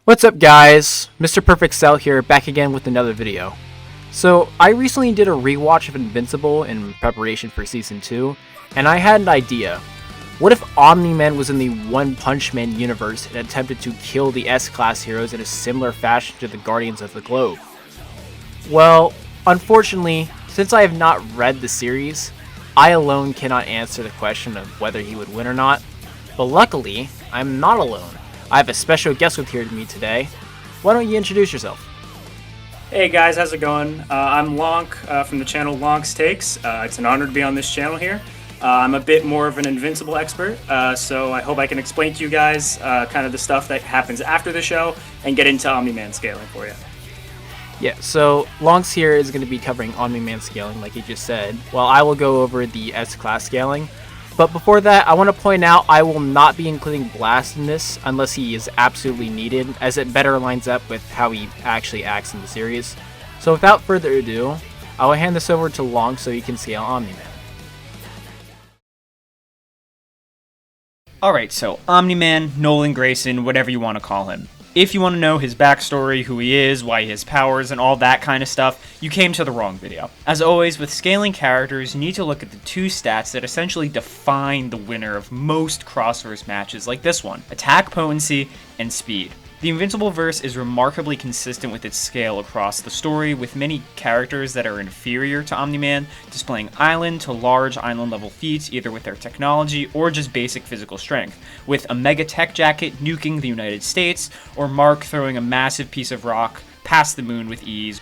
What's up guys, MrPerfectCell here, back again with another video. So I recently did a rewatch of Invincible in preparation for Season 2, and I had an idea. What if Omni Man was in the One Punch Man universe and attempted to kill the S-Class heroes in a similar fashion to the Guardians of the Globe? Well, unfortunately, since I have not read the series, I alone cannot answer the question of whether he would win or not, but luckily, I'm not alone. I have a special guest with here to me today. Why don't you introduce yourself? Hey guys, how's it going? I'm Lonk from the channel Lonk's Takes. It's an honor to be on this channel here. I'm a bit more of an Invincible expert, so I hope I can explain to you guys kind of the stuff that happens after the show and get into Omni Man scaling for you. Yeah, so Lonks here is going to be covering Omni Man scaling like he just said, while I will go over the S-Class scaling. But before that, I want to point out I will not be including Blast in this unless he is absolutely needed, as it better lines up with how he actually acts in the series. So without further ado, I will hand this over to Long so he can scale Omni Man. Alright, so Omni Man, Nolan Grayson, whatever you want to call him. If you want to know his backstory, who he is, why he has powers, and all that kind of stuff, you came to the wrong video. As always, with scaling characters, you need to look at the two stats that essentially define the winner of most crossverse matches like this one: attack potency and speed. The Invincible verse is remarkably consistent with its scale across the story, with many characters that are inferior to Omni Man displaying island to large island level feats either with their technology or just basic physical strength, with a mega tech jacket nuking the United States, or Mark throwing a massive piece of rock past the moon with ease.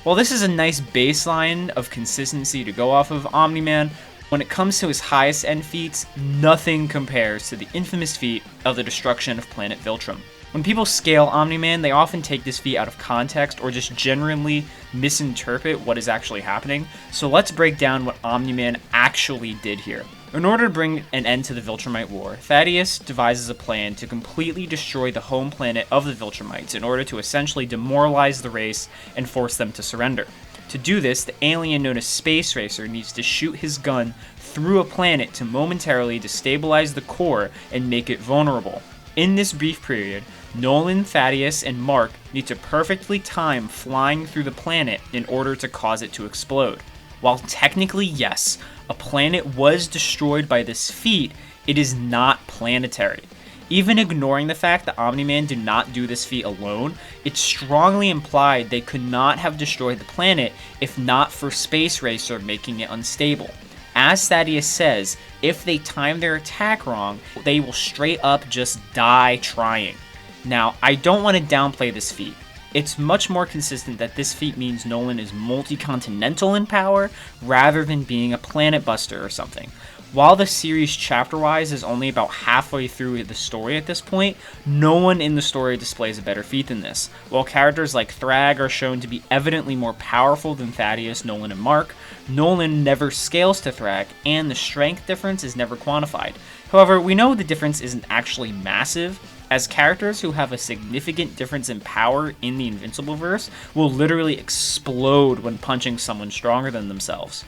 While this is a nice baseline of consistency to go off of, Omni Man, when it comes to his highest end feats, nothing compares to the infamous feat of the destruction of planet Viltrum. When people scale Omni Man, they often take this feat out of context or just generally misinterpret what is actually happening, so let's break down what Omni Man actually did here. In order to bring an end to the Viltrumite War, Thaddeus devises a plan to completely destroy the home planet of the Viltrumites in order to essentially demoralize the race and force them to surrender. To do this, the alien known as Space Racer needs to shoot his gun through a planet to momentarily destabilize the core and make it vulnerable. In this brief period, Nolan, Thaddeus, and Mark need to perfectly time flying through the planet in order to cause it to explode. While technically, yes, a planet was destroyed by this feat, it is not planetary. Even ignoring the fact that Omni Man did not do this feat alone, it's strongly implied they could not have destroyed the planet if not for Space Racer making it unstable. As Thaddeus says, if they time their attack wrong, they will straight up just die trying. Now, I don't want to downplay this feat. It's much more consistent that this feat means Nolan is multi-continental in power, rather than being a planet buster or something. While the series chapter-wise is only about halfway through the story at this point, no one in the story displays a better feat than this. While characters like Thrag are shown to be evidently more powerful than Thaddeus, Nolan, and Mark, Nolan never scales to Thrag, and the strength difference is never quantified. However, we know the difference isn't actually massive, as characters who have a significant difference in power in the Invincible verse will literally explode when punching someone stronger than themselves.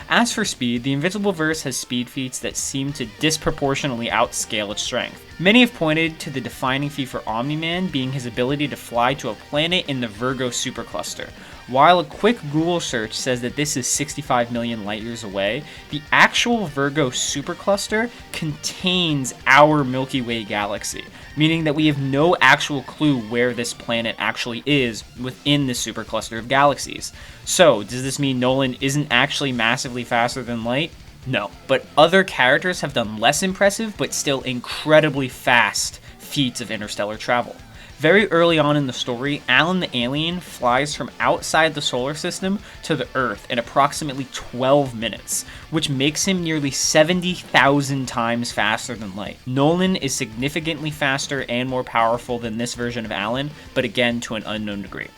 As for speed, the Invincible verse has speed feats that seem to disproportionately outscale its strength. Many have pointed to the defining feat for Omni Man being his ability to fly to a planet in the Virgo supercluster. While a quick Google search says that this is 65 million light years away, the actual Virgo supercluster contains our Milky Way galaxy, meaning that we have no actual clue where this planet actually is within this supercluster of galaxies. So, does this mean Nolan isn't actually massively faster than light? No, but other characters have done less impressive but still incredibly fast feats of interstellar travel. Very early on in the story, Alan the alien flies from outside the solar system to the Earth in approximately 12 minutes, which makes him nearly 70,000 times faster than light. Nolan is significantly faster and more powerful than this version of Alan, but again to an unknown degree.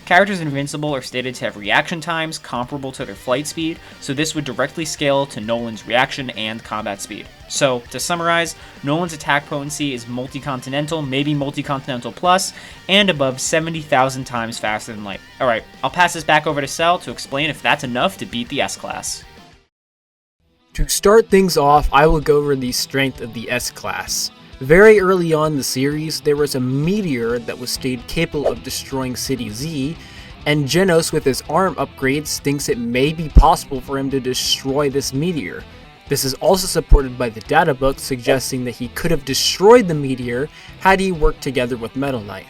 Characters in Invincible are stated to have reaction times comparable to their flight speed, so this would directly scale to Nolan's reaction and combat speed. So, to summarize, Nolan's attack potency is multi-continental, maybe multi-continental plus, and above 70,000 times faster than light. Alright, I'll pass this back over to Cell to explain if that's enough to beat the S-Class. To start things off, I will go over the strength of the S-Class. Very early on in the series, there was a meteor that was stated capable of destroying City Z, and Genos with his arm upgrades thinks it may be possible for him to destroy this meteor. This is also supported by the data book suggesting that he could have destroyed the meteor had he worked together with Metal Knight.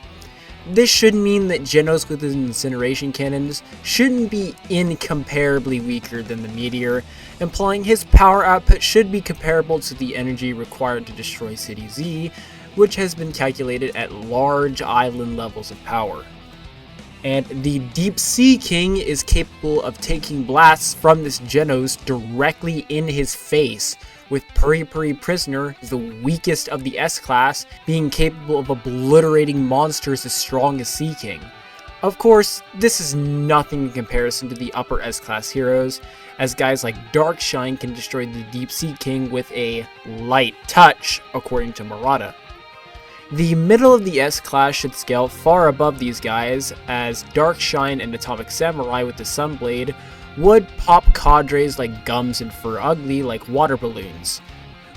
This should mean that Genos with his incineration cannons shouldn't be incomparably weaker than the meteor, implying his power output should be comparable to the energy required to destroy City Z, which has been calculated at large island levels of power. And the Deep Sea King is capable of taking blasts from this Genos directly in his face, with Puri Puri Prisoner, the weakest of the S-Class, being capable of obliterating monsters as strong as Sea King. Of course, this is nothing in comparison to the upper S-Class heroes, as guys like Darkshine can destroy the Deep Sea King with a light touch, according to Murata. The middle of the S-Class should scale far above these guys, as Darkshine and Atomic Samurai with the Sunblade would pop cadres like Gums and Fur Ugly like water balloons,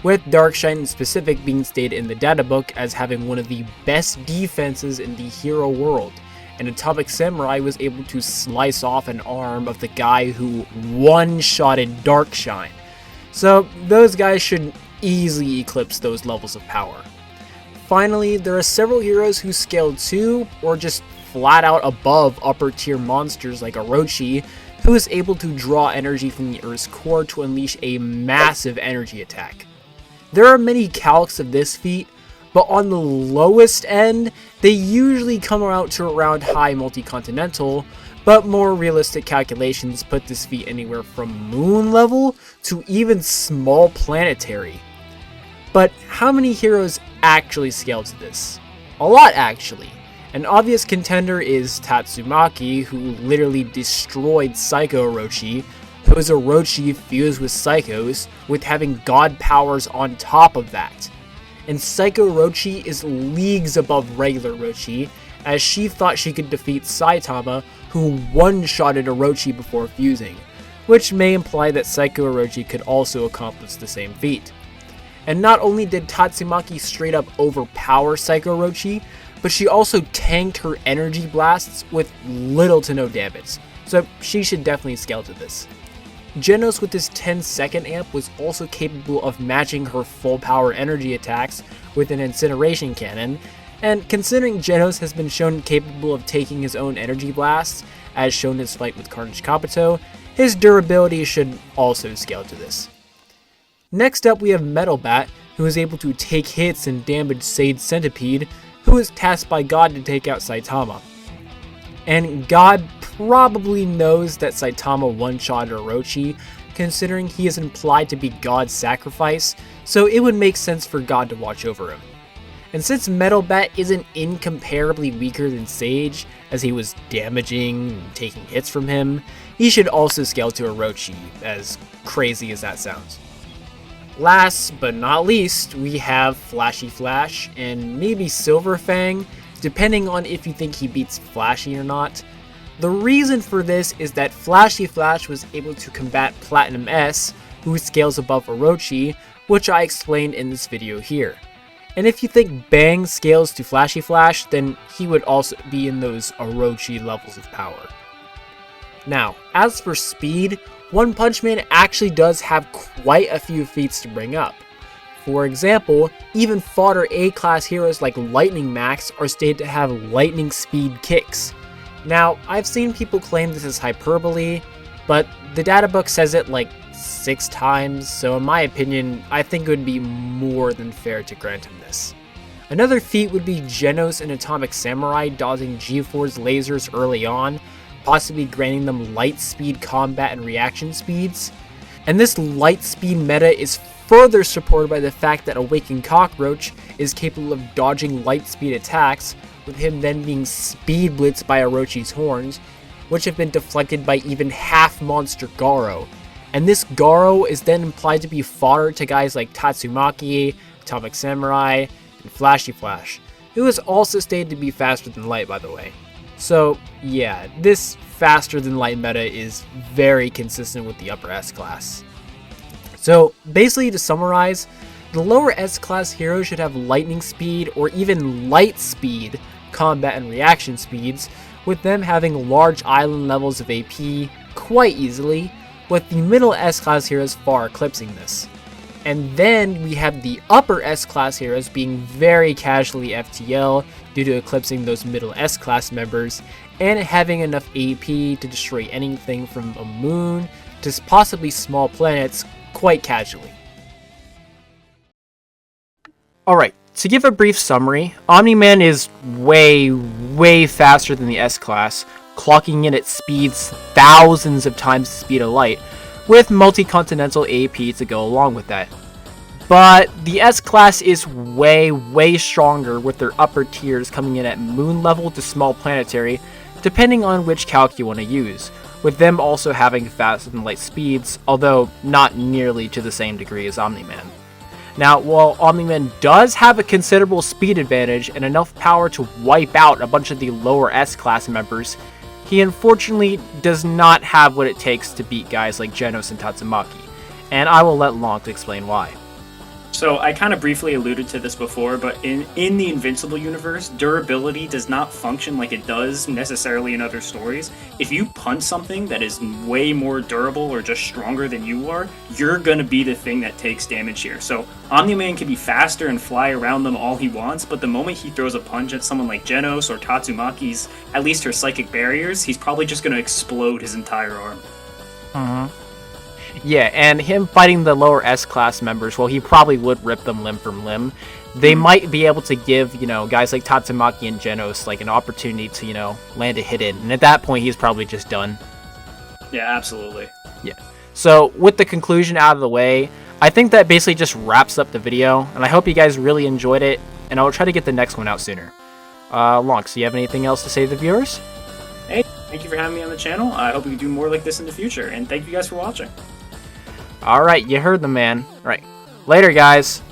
with Darkshine in specific being stated in the databook as having one of the best defenses in the hero world, and Atomic Samurai was able to slice off an arm of the guy who one-shotted Darkshine. So those guys should easily eclipse those levels of power. Finally, there are several heroes who scale to, or just flat out above upper tier monsters like Orochi, who is able to draw energy from the Earth's core to unleash a massive energy attack. There are many calcs of this feat, but on the lowest end, they usually come out to around high multi-continental, but more realistic calculations put this feat anywhere from moon level to even small planetary. But how many heroes actually scale to this? A lot, actually. An obvious contender is Tatsumaki, who literally destroyed Psycho Orochi, who is Orochi fused with Psychos, with having god powers on top of that. And Psycho Orochi is leagues above regular Orochi, as she thought she could defeat Saitama, who one-shotted Orochi before fusing, which may imply that Psycho Orochi could also accomplish the same feat. And not only did Tatsumaki straight up overpower Psycho Orochi, but she also tanked her energy blasts with little to no damage, so she should definitely scale to this. Genos with his 10-second amp was also capable of matching her full power energy attacks with an incineration cannon, and considering Genos has been shown capable of taking his own energy blasts, as shown in his fight with Carnage Kabuto, his durability should also scale to this. Next up we have Metal Bat, who is able to take hits and damage Sage Centipede, who is tasked by God to take out Saitama. And God probably knows that Saitama one-shotted Orochi, considering he is implied to be God's sacrifice, so it would make sense for God to watch over him. And since Metal Bat isn't incomparably weaker than Sage, as he was damaging and taking hits from him, he should also scale to Orochi, as crazy as that sounds. Last but not least, we have Flashy Flash and maybe Silver Fang, depending on if you think he beats Flashy or not. The reason for this is that Flashy Flash was able to combat Platinum S, who scales above Orochi, which I explained in this video here. And if you think Bang scales to Flashy Flash, then he would also be in those Orochi levels of power. Now, as for speed, One Punch Man actually does have quite a few feats to bring up. For example, even fodder A-class heroes like Lightning Max are stated to have lightning speed kicks. Now, I've seen people claim this is hyperbole, but the databook says it like 6 times, so in my opinion, I think it would be more than fair to grant him this. Another feat would be Genos and Atomic Samurai dodging G-Force lasers early on, possibly granting them light speed combat and reaction speeds. And this light speed meta is further supported by the fact that Awakened Cockroach is capable of dodging light speed attacks, with him then being speed blitzed by Orochi's horns, which have been deflected by even half monster Garo. And this Garo is then implied to be fodder to guys like Tatsumaki, Atomic Samurai, and Flashy Flash, who is also stated to be faster than light, by the way. So yeah, this faster than light meta is very consistent with the upper S class. So basically, to summarize, the lower S-Class heroes should have lightning speed or even light speed combat and reaction speeds, with them having large island levels of AP quite easily, with the middle S-Class heroes far eclipsing this. And then we have the upper S-Class heroes being very casually FTL due to eclipsing those middle S-Class members, and having enough AP to destroy anything from a moon to possibly small planets quite casually. Alright, to give a brief summary, Omni Man is way faster than the S-Class, clocking in at speeds thousands of times the speed of light, with multi-continental AP to go along with that. But the S-Class is way stronger, with their upper tiers coming in at moon level to small planetary, depending on which calc you want to use, with them also having faster than light speeds, although not nearly to the same degree as Omni Man. Now, while Omni Man does have a considerable speed advantage and enough power to wipe out a bunch of the lower S-Class members, he unfortunately does not have what it takes to beat guys like Genos and Tatsumaki, and I will let Lonk explain why. So I kind of briefly alluded to this before, but in the Invincible universe, durability does not function like it does necessarily in other stories. If you punch something that is way more durable or just stronger than you are, you're going to be the thing that takes damage here. So Omni-Man can be faster and fly around them all he wants, but the moment he throws a punch at someone like Genos or Tatsumaki's, at least her psychic barriers, he's probably just going to explode his entire arm. Yeah, and him fighting the lower S-Class members, well, he probably would rip them limb from limb. They might be able to give, guys like Tatsumaki and Genos, like, an opportunity to, land a hit in. And at that point, he's probably just done. Yeah, absolutely. Yeah. So, with the conclusion out of the way, I think that basically just wraps up the video. And I hope you guys really enjoyed it. And I will try to get the next one out sooner. Lonks, do you have anything else to say to the viewers? Hey, thank you for having me on the channel. I hope we can do more like this in the future. And thank you guys for watching. Alright, you heard the man. Alright, later guys.